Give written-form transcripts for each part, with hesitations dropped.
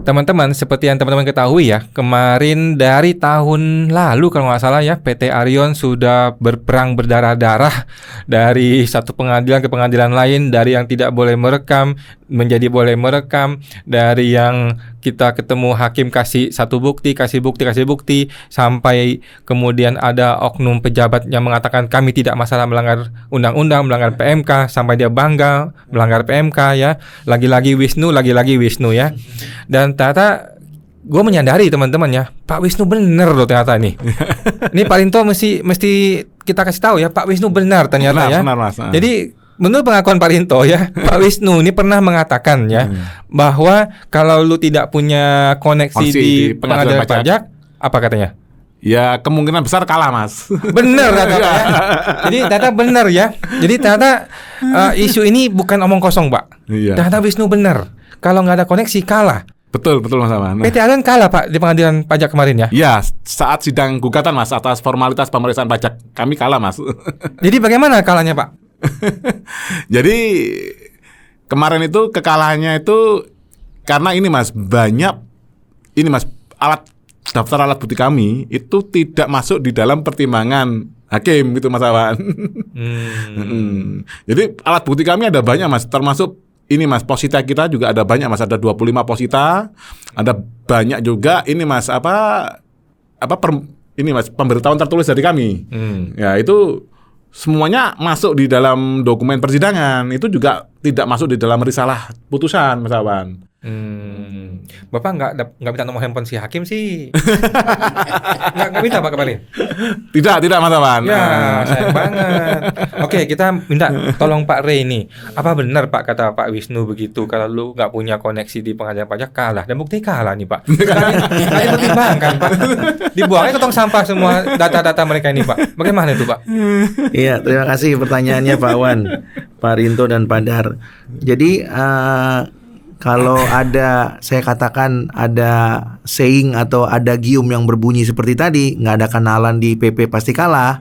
Teman-teman, seperti yang teman-teman ketahui ya, kemarin dari tahun lalu kalau nggak salah ya, PT Arion sudah berperang berdarah-darah dari satu pengadilan ke pengadilan lain, dari yang tidak boleh merekam menjadi boleh merekam, dari yang kita ketemu hakim kasih satu bukti, kasih bukti, sampai kemudian ada oknum pejabat yang mengatakan kami tidak masalah melanggar undang-undang, melanggar PMK, sampai dia bangga melanggar PMK ya. Lagi-lagi Wisnu ya. Dan ternyata gue menyadari teman-teman ya, Pak Wisnu bener loh ternyata nih. Ini Pak Rinto mesti kita kasih tahu ya, Pak Wisnu benar ternyata ya. Benar, Mas. Jadi menurut pengakuan Pak Rinto ya, Pak Wisnu ini pernah mengatakan ya, bahwa kalau lu tidak punya koneksi di pengadilan pajak, apa katanya? Ya kemungkinan besar kalah, Mas. Bener ternyata ya. Jadi ternyata bener ya. Jadi ternyata isu ini bukan omong kosong, Pak. Iya. Ternyata Wisnu bener. Kalau nggak ada koneksi kalah. Betul Mas Aman. PT Arion kalah Pak di pengadilan pajak kemarin ya? Ya, saat sidang gugatan Mas atas formalitas pemeriksaan pajak kami kalah Mas. Jadi bagaimana kalahnya Pak? Jadi kemarin itu kekalahannya itu karena ini Mas, banyak ini Mas, daftar alat bukti kami itu tidak masuk di dalam pertimbangan hakim gitu Mas Awan. Jadi alat bukti kami ada banyak Mas, termasuk ini Mas, posita kita juga ada banyak Mas, ada 25 posita, ada banyak juga ini Mas ini Mas pemberitahuan tertulis dari kami. Ya itu semuanya masuk di dalam dokumen persidangan, itu juga tidak masuk di dalam risalah putusan Mas Awan. Bapak nggak minta nomor handphone si hakim sih? nggak minta Pak kemarin? Tidak Mas Awan. Ya sayang banget. Oke, kita minta tolong Pak Ray nih. Apa benar Pak kata Pak Wisnu begitu? Kalau lu nggak punya koneksi di pengadilan pajak kalah, dan bukti kalah nih Pak. Kalian pertimbangkan Pak. Dibuangnya ke tong sampah semua data-data mereka ini Pak. Bagaimana itu Pak? Iya, terima kasih pertanyaannya Pak Wan, Pak Rinto dan Pak Dar. Jadi kalau saya katakan ada saying atau ada gium yang berbunyi seperti tadi, nggak ada kenalan di PP pasti kalah.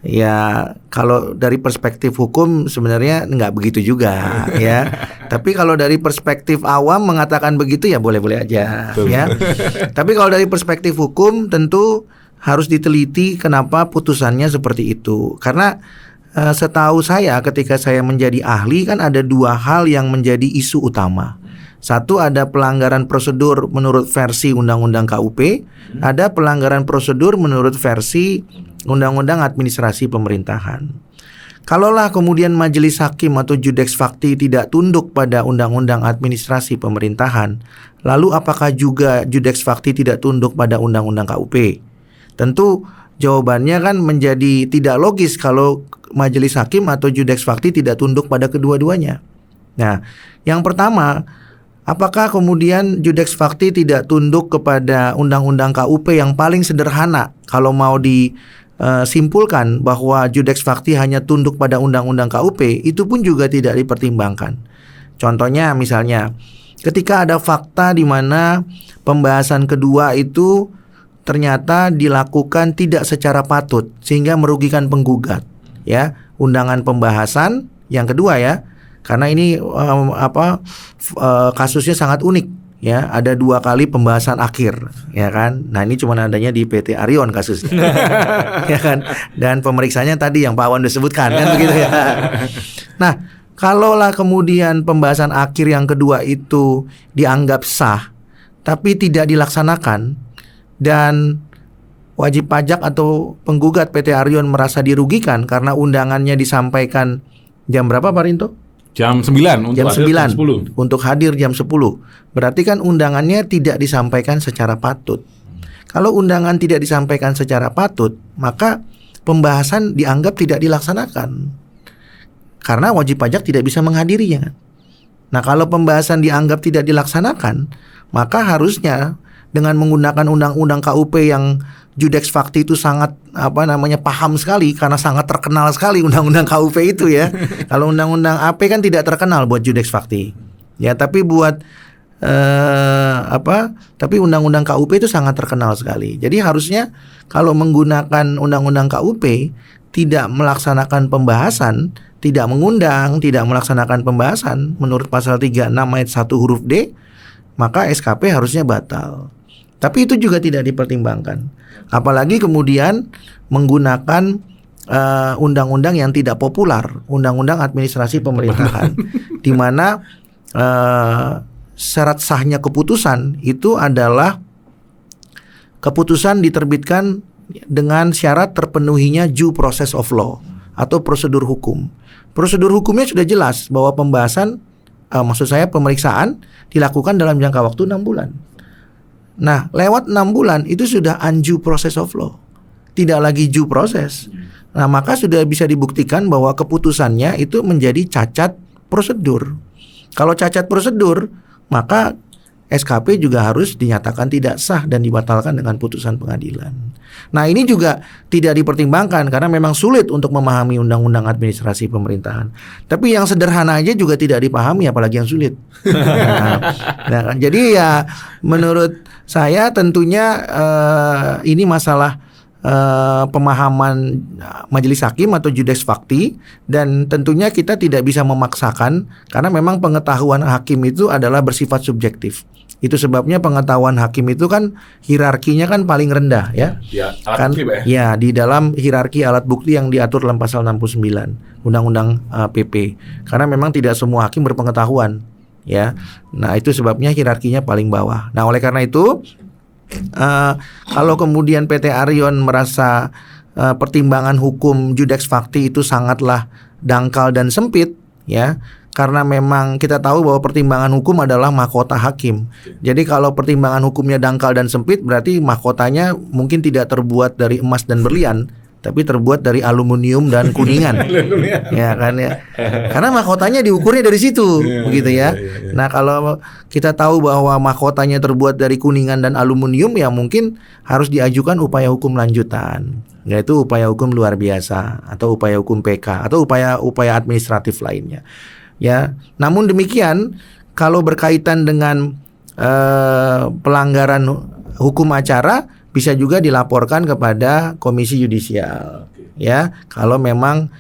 Ya kalau dari perspektif hukum sebenarnya nggak begitu juga ya. Tapi kalau dari perspektif awam mengatakan begitu ya boleh-boleh aja ya. Tapi kalau dari perspektif hukum tentu harus diteliti kenapa putusannya seperti itu. Karena setahu saya ketika saya menjadi ahli kan ada dua hal yang menjadi isu utama. Satu, ada pelanggaran prosedur menurut versi Undang-Undang KUP, ada pelanggaran prosedur menurut versi Undang-Undang Administrasi Pemerintahan. Kalaulah kemudian majelis hakim atau judex fakti tidak tunduk pada Undang-Undang Administrasi Pemerintahan, lalu apakah juga judex fakti tidak tunduk pada Undang-Undang KUP? Tentu jawabannya kan menjadi tidak logis kalau majelis hakim atau judex fakti tidak tunduk pada kedua-duanya. Nah, yang pertama, apakah kemudian judex fakti tidak tunduk kepada Undang-Undang KUP yang paling sederhana? Kalau mau disimpulkan bahwa judex fakti hanya tunduk pada Undang-Undang KUP, itu pun juga tidak dipertimbangkan. Contohnya misalnya, ketika ada fakta di mana pembahasan kedua itu ternyata dilakukan tidak secara patut sehingga merugikan penggugat, ya, undangan pembahasan yang kedua ya. Karena ini kasusnya sangat unik ya, ada 2 kali pembahasan akhir ya kan. Nah ini cuma adanya di PT Arion kasusnya ya kan, dan pemeriksanya tadi yang Pak Wan disebutkan kan begitu ya. Nah kalaulah kemudian pembahasan akhir yang kedua itu dianggap sah tapi tidak dilaksanakan dan wajib pajak atau penggugat PT Arion merasa dirugikan karena undangannya disampaikan jam berapa Pak Rinto? Jam 9 untuk hadir jam 10. Untuk hadir jam 10. Berarti kan undangannya tidak disampaikan secara patut. Kalau undangan tidak disampaikan secara patut, maka pembahasan dianggap tidak dilaksanakan. Karena wajib pajak tidak bisa menghadirinya. Nah, kalau pembahasan dianggap tidak dilaksanakan, maka harusnya dengan menggunakan undang-undang KUP yang judex fakti itu sangat paham sekali karena sangat terkenal sekali undang-undang KUP itu ya. Kalau undang-undang AP kan tidak terkenal buat judex fakti. Ya, tapi buat tapi undang-undang KUP itu sangat terkenal sekali. Jadi harusnya kalau menggunakan undang-undang KUP tidak melaksanakan pembahasan, tidak mengundang, tidak melaksanakan pembahasan menurut pasal 36 ayat 1 huruf D, maka SKP harusnya batal. Tapi itu juga tidak dipertimbangkan. Apalagi kemudian menggunakan undang-undang yang tidak populer, undang-undang administrasi pemerintahan, di mana syarat sahnya keputusan itu adalah keputusan diterbitkan dengan syarat terpenuhinya due process of law atau prosedur hukum. Prosedur hukumnya sudah jelas bahwa pembahasan, maksud saya pemeriksaan dilakukan dalam jangka waktu 6 bulan. Nah, lewat 6 bulan itu sudah undue process of law, tidak lagi due process. Nah, maka sudah bisa dibuktikan bahwa keputusannya itu menjadi cacat prosedur. Kalau cacat prosedur, maka SKP juga harus dinyatakan tidak sah dan dibatalkan dengan putusan pengadilan. Nah, ini juga tidak dipertimbangkan karena memang sulit untuk memahami undang-undang administrasi pemerintahan. Tapi yang sederhana aja juga tidak dipahami, apalagi yang sulit. Nah, jadi ya menurut saya tentunya ini masalah pemahaman majelis hakim atau judex facti, dan tentunya kita tidak bisa memaksakan karena memang pengetahuan hakim itu adalah bersifat subjektif. Itu sebabnya pengetahuan hakim itu kan hierarkinya kan paling rendah ya. Ya, alat Kan bukti, Pak, ya. ya di dalam hierarki alat bukti yang diatur dalam pasal 69 Undang-Undang PP. Karena memang tidak semua hakim berpengetahuan ya. Nah, itu sebabnya hierarkinya paling bawah. Nah, oleh karena itu kalau kemudian PT Arion merasa pertimbangan hukum judex facti itu sangatlah dangkal dan sempit ya, karena memang kita tahu bahwa pertimbangan hukum adalah mahkota hakim. Jadi kalau pertimbangan hukumnya dangkal dan sempit, berarti mahkotanya mungkin tidak terbuat dari emas dan berlian, tapi terbuat dari aluminium dan kuningan. Ya kan ya. Karena mahkotanya diukurnya dari situ, begitu ya. Nah, kalau kita tahu bahwa mahkotanya terbuat dari kuningan dan aluminium, ya mungkin harus diajukan upaya hukum lanjutan, yaitu upaya hukum luar biasa atau upaya hukum PK atau upaya administratif lainnya. Ya, namun demikian kalau berkaitan dengan pelanggaran hukum acara bisa juga dilaporkan kepada Komisi Yudisial, ya, kalau memang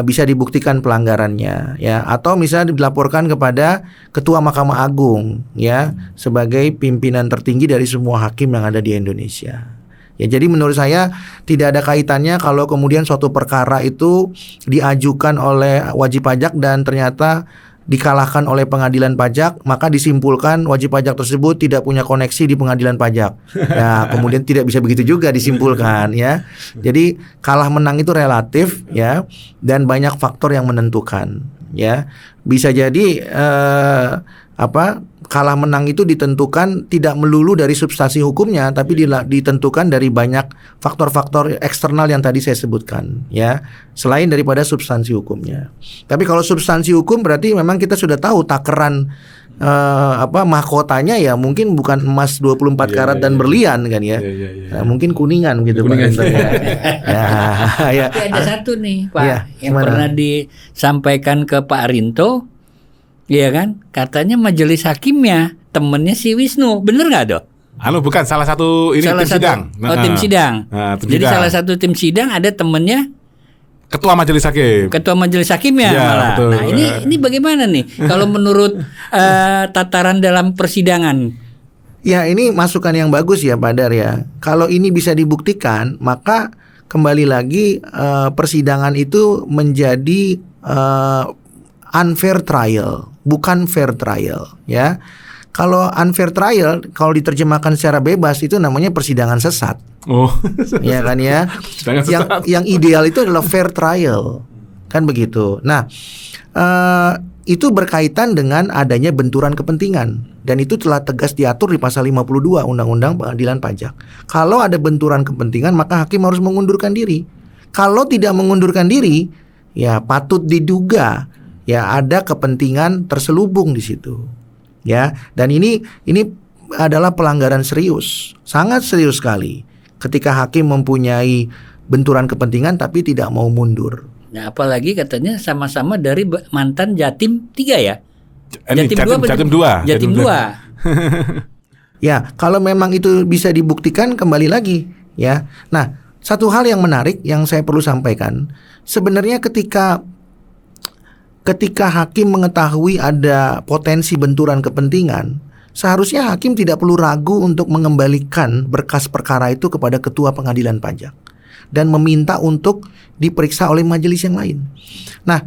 bisa dibuktikan pelanggarannya, ya, atau misalnya dilaporkan kepada Ketua Mahkamah Agung, ya, sebagai pimpinan tertinggi dari semua hakim yang ada di Indonesia. Ya, jadi menurut saya tidak ada kaitannya kalau kemudian suatu perkara itu diajukan oleh wajib pajak dan ternyata dikalahkan oleh pengadilan pajak, maka disimpulkan wajib pajak tersebut tidak punya koneksi di pengadilan pajak. Ya, kemudian tidak bisa begitu juga disimpulkan ya. Jadi kalah menang itu relatif ya, dan banyak faktor yang menentukan ya. Bisa jadi kalah menang itu ditentukan tidak melulu dari substansi hukumnya, tapi ditentukan dari banyak faktor-faktor eksternal yang tadi saya sebutkan ya, selain daripada substansi hukumnya. Tapi kalau substansi hukum berarti memang kita sudah tahu takaran mahkotanya ya mungkin bukan emas 24 karat dan berlian kan ya. Nah, mungkin kuningan gitu Pak. Tapi ada satu nih Pak yang pernah disampaikan ke Pak Arinto. Iya kan, katanya majelis hakimnya temennya si Wisnu, bener nggak dok? Bukan salah satu tim sidang. Tim sidang. Jadi salah satu tim sidang ada temennya Ketua Majelis Hakim. Ketua Majelis Hakimnya malah. Betul. Nah ini bagaimana nih kalau menurut tataran dalam persidangan? Ya, ini masukan yang bagus ya Pak Dar ya. Kalau ini bisa dibuktikan, maka kembali lagi persidangan itu menjadi unfair trial, bukan fair trial ya. Kalau unfair trial, kalau diterjemahkan secara bebas itu namanya persidangan sesat. Oh, ya kan ya. Yang ideal itu adalah fair trial, kan begitu. Nah, itu berkaitan dengan adanya benturan kepentingan, dan itu telah tegas diatur di pasal 52 Undang-Undang Pengadilan Pajak. Kalau ada benturan kepentingan, maka hakim harus mengundurkan diri. Kalau tidak mengundurkan diri, ya patut diduga ya ada kepentingan terselubung di situ. Ya, dan ini adalah pelanggaran serius, sangat serius sekali ketika hakim mempunyai benturan kepentingan tapi tidak mau mundur. Nah, apalagi katanya sama-sama dari mantan Jatim 3 ya? Jatim 2. Ya, kalau memang itu bisa dibuktikan kembali lagi ya. Nah, satu hal yang menarik yang saya perlu sampaikan, sebenarnya ketika hakim mengetahui ada potensi benturan kepentingan, seharusnya hakim tidak perlu ragu untuk mengembalikan berkas perkara itu kepada ketua pengadilan pajak dan meminta untuk diperiksa oleh majelis yang lain. Nah,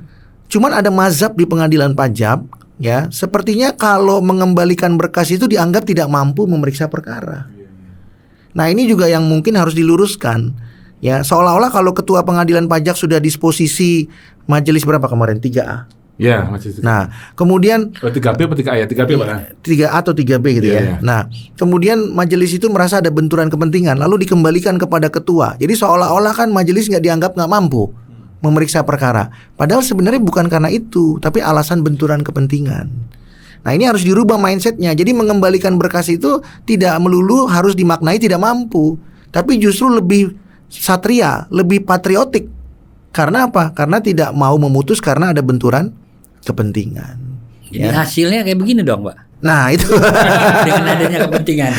cuman ada mazhab di pengadilan pajak, ya, sepertinya kalau mengembalikan berkas itu dianggap tidak mampu memeriksa perkara. Nah, ini juga yang mungkin harus diluruskan. Ya, seolah-olah kalau ketua pengadilan pajak sudah disposisi majelis berapa kemarin? 3A. Ya, masih. Nah, kemudian 3B atau 3A ya? 3B Pak. 3A atau 3B gitu ya. Iya. Nah, kemudian majelis itu merasa ada benturan kepentingan lalu dikembalikan kepada ketua. Jadi seolah-olah kan majelis dianggap nggak mampu memeriksa perkara. Padahal sebenarnya bukan karena itu, tapi alasan benturan kepentingan. Nah, ini harus dirubah mindsetnya. Jadi mengembalikan berkas itu tidak melulu harus dimaknai tidak mampu, tapi justru lebih satria, lebih patriotik. Karena apa? Karena tidak mau memutus karena ada benturan kepentingan. Jadi hasilnya kayak begini dong, Pak. Nah, itu Dengan adanya kepentingan.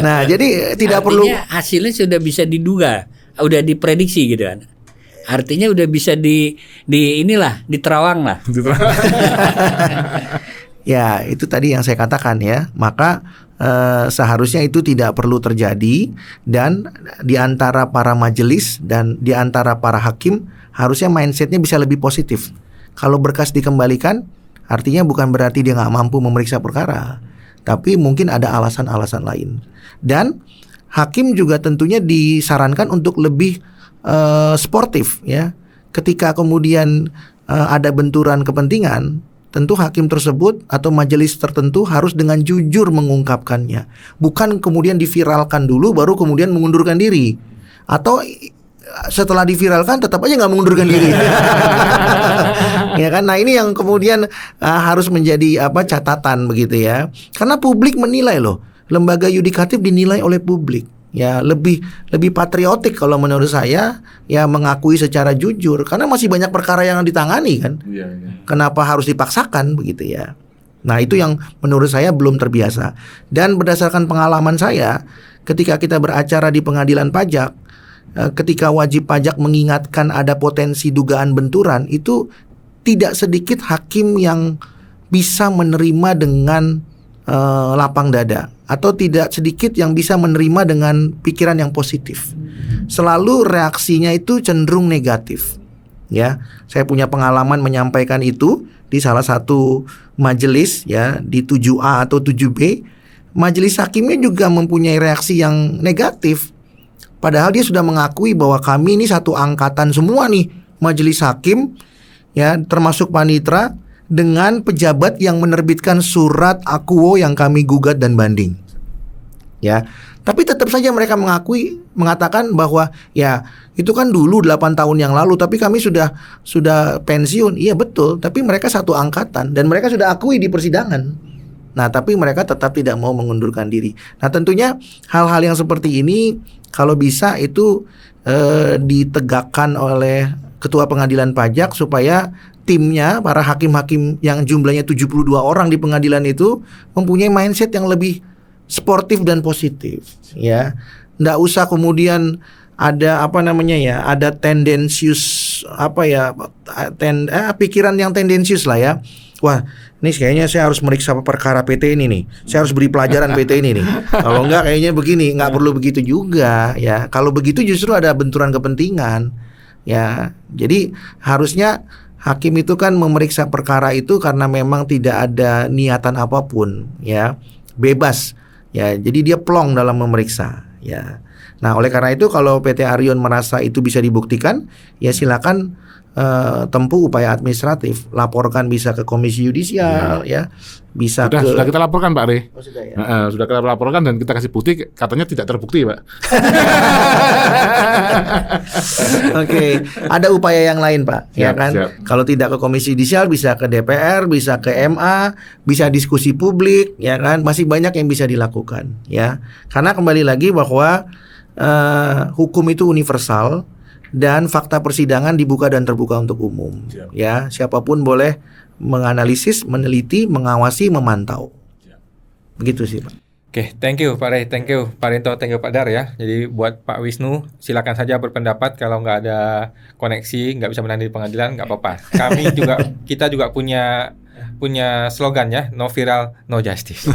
Nah, jadi tidak Artinya perlu hasilnya sudah bisa diduga, udah diprediksi gitu kan. Artinya udah bisa diterawang lah. ya, itu tadi yang saya katakan ya. Maka seharusnya itu tidak perlu terjadi, dan di antara para majelis dan di antara para hakim harusnya mindsetnya bisa lebih positif. Kalau berkas dikembalikan, artinya bukan berarti dia nggak mampu memeriksa perkara, tapi mungkin ada alasan-alasan lain. Dan hakim juga tentunya disarankan untuk lebih sportif ya. Ketika kemudian ada benturan kepentingan, tentu hakim tersebut atau majelis tertentu harus dengan jujur mengungkapkannya. Bukan kemudian diviralkan dulu baru kemudian mengundurkan diri. Atau setelah diviralkan tetap aja nggak mengundurkan diri. Ya kan? Nah, ini yang kemudian harus menjadi catatan begitu ya. Karena publik menilai loh. Lembaga yudikatif dinilai oleh publik. Ya, lebih patriotik kalau menurut saya ya mengakui secara jujur, karena masih banyak perkara yang ditangani kan. Kenapa harus dipaksakan begitu ya. Nah, itu yang menurut saya belum terbiasa. Dan berdasarkan pengalaman saya ketika kita beracara di pengadilan pajak, ketika wajib pajak mengingatkan ada potensi dugaan benturan, itu tidak sedikit hakim yang bisa menerima dengan lapang dada, atau tidak sedikit yang bisa menerima dengan pikiran yang positif. Selalu reaksinya itu cenderung negatif. Ya, saya punya pengalaman menyampaikan itu di salah satu majelis ya, di 7A atau 7B. Majelis hakimnya juga mempunyai reaksi yang negatif. Padahal dia sudah mengakui bahwa kami ini satu angkatan semua nih, majelis hakim ya, termasuk panitra, dengan pejabat yang menerbitkan surat akuo yang kami gugat dan banding. Ya, tapi tetap saja mereka mengatakan bahwa ya itu kan dulu 8 tahun yang lalu, tapi kami sudah pensiun. Iya betul, tapi mereka satu angkatan dan mereka sudah akui di persidangan. Nah, tapi mereka tetap tidak mau mengundurkan diri. Nah, tentunya hal-hal yang seperti ini kalau bisa itu ditegakkan oleh ketua pengadilan pajak supaya timnya, para hakim-hakim yang jumlahnya 72 orang di pengadilan itu mempunyai mindset yang lebih sportif dan positif ya. Nggak usah kemudian ada ada tendensius pikiran yang tendensius lah ya. Wah, ini kayaknya saya harus meriksa perkara PT ini nih. Saya harus beri pelajaran PT ini nih. Kalau enggak kayaknya begini, nggak perlu begitu juga ya. Kalau begitu justru ada benturan kepentingan ya. Jadi harusnya hakim itu kan memeriksa perkara itu karena memang tidak ada niatan apapun ya, bebas ya. Jadi dia plong dalam memeriksa ya. Nah, oleh karena itu kalau PT Arion merasa itu bisa dibuktikan, ya silakan tempuh upaya administratif, laporkan bisa ke Komisi Yudisial ya, bisa sudah kita laporkan Pak Re. Oh, sudah ya. Sudah kita laporkan dan kita kasih bukti, katanya tidak terbukti Pak. Oke, ada upaya yang lain Pak, ya kan? Siap. Kalau tidak ke Komisi Yudisial bisa ke DPR, bisa ke MA, bisa diskusi publik, ya kan? Masih banyak yang bisa dilakukan, ya. Karena kembali lagi bahwa hukum itu universal dan fakta persidangan dibuka dan terbuka untuk umum. Siap. Ya, siapapun boleh menganalisis, meneliti, mengawasi, memantau. Begitu sih Pak. Oke, thank you Pak Rey, thank you Pak Rinto, thank you Pak Dar ya. Jadi buat Pak Wisnu, silakan saja berpendapat. Kalau nggak ada koneksi, nggak bisa menang di pengadilan, nggak apa-apa. Kita juga punya punya slogan ya, no viral, no justice.